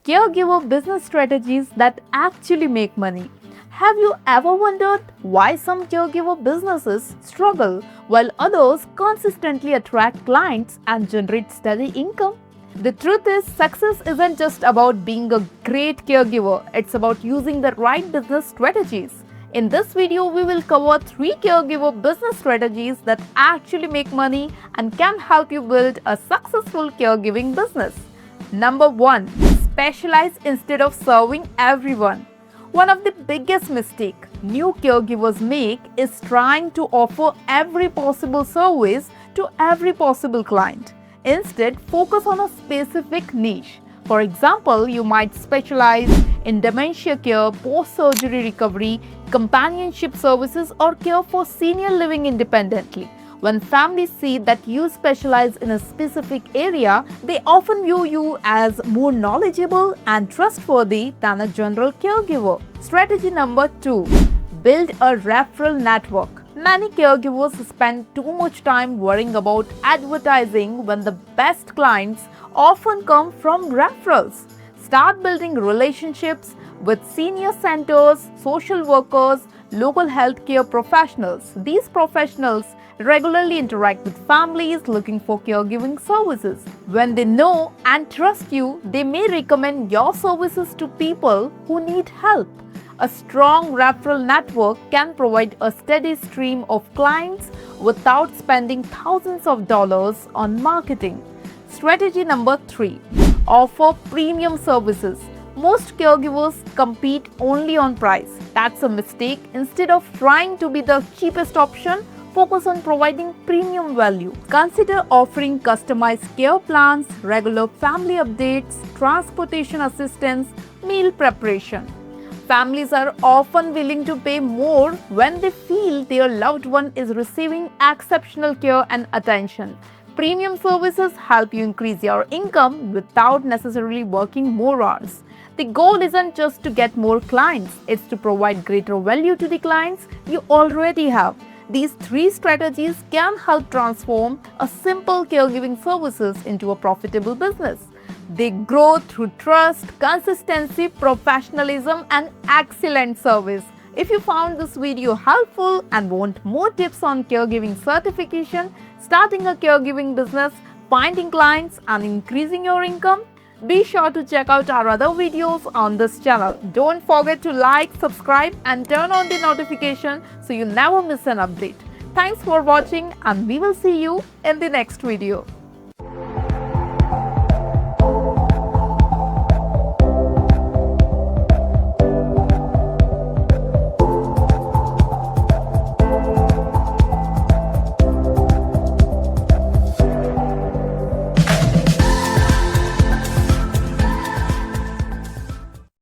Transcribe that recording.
Caregiver business strategies that actually make money. Have you ever wondered why some caregiver businesses struggle while others consistently attract clients and generate steady income? The truth is, success isn't just about being a great caregiver, it's about using the right business strategies. In this video, we will cover 3 caregiver business strategies that actually make money and can help you build a successful caregiving business. Number 1. Specialize instead of serving everyone. One of the biggest mistakes new caregivers make is trying to offer every possible service to every possible client. Instead, focus on a specific niche. For example, you might specialize in dementia care, post-surgery recovery, companionship services, or care for senior living independently. When families see that you specialize in a specific area, they often view you as more knowledgeable and trustworthy than a general caregiver. Strategy number 2. Build a referral network. Many caregivers spend too much time worrying about advertising when the best clients often come from referrals. Start building relationships with senior centers, social workers, local healthcare professionals. These professionals regularly interact with families looking for caregiving services. When they know and trust you, they may recommend your services to people who need help. A strong referral network can provide a steady stream of clients without spending thousands of dollars on marketing. Strategy number 3. Offer premium services. Most caregivers compete only on price. That's a mistake. Instead of trying to be the cheapest option, focus on providing premium value. Consider offering customized care plans, regular family updates, transportation assistance, meal preparation. Families are often willing to pay more when they feel their loved one is receiving exceptional care and attention. Premium services help you increase your income without necessarily working more hours. The goal isn't just to get more clients, it's to provide greater value to the clients you already have. These 3 strategies can help transform a simple caregiving services into a profitable business. They grow through trust, consistency, professionalism, and excellent service. If you found this video helpful and want more tips on caregiving certification, starting a caregiving business, finding clients, and increasing your income, be sure to check out our other videos on this channel. Don't forget to like, subscribe, and turn on the notification so you never miss an update. Thanks for watching, and we will see you in the next video.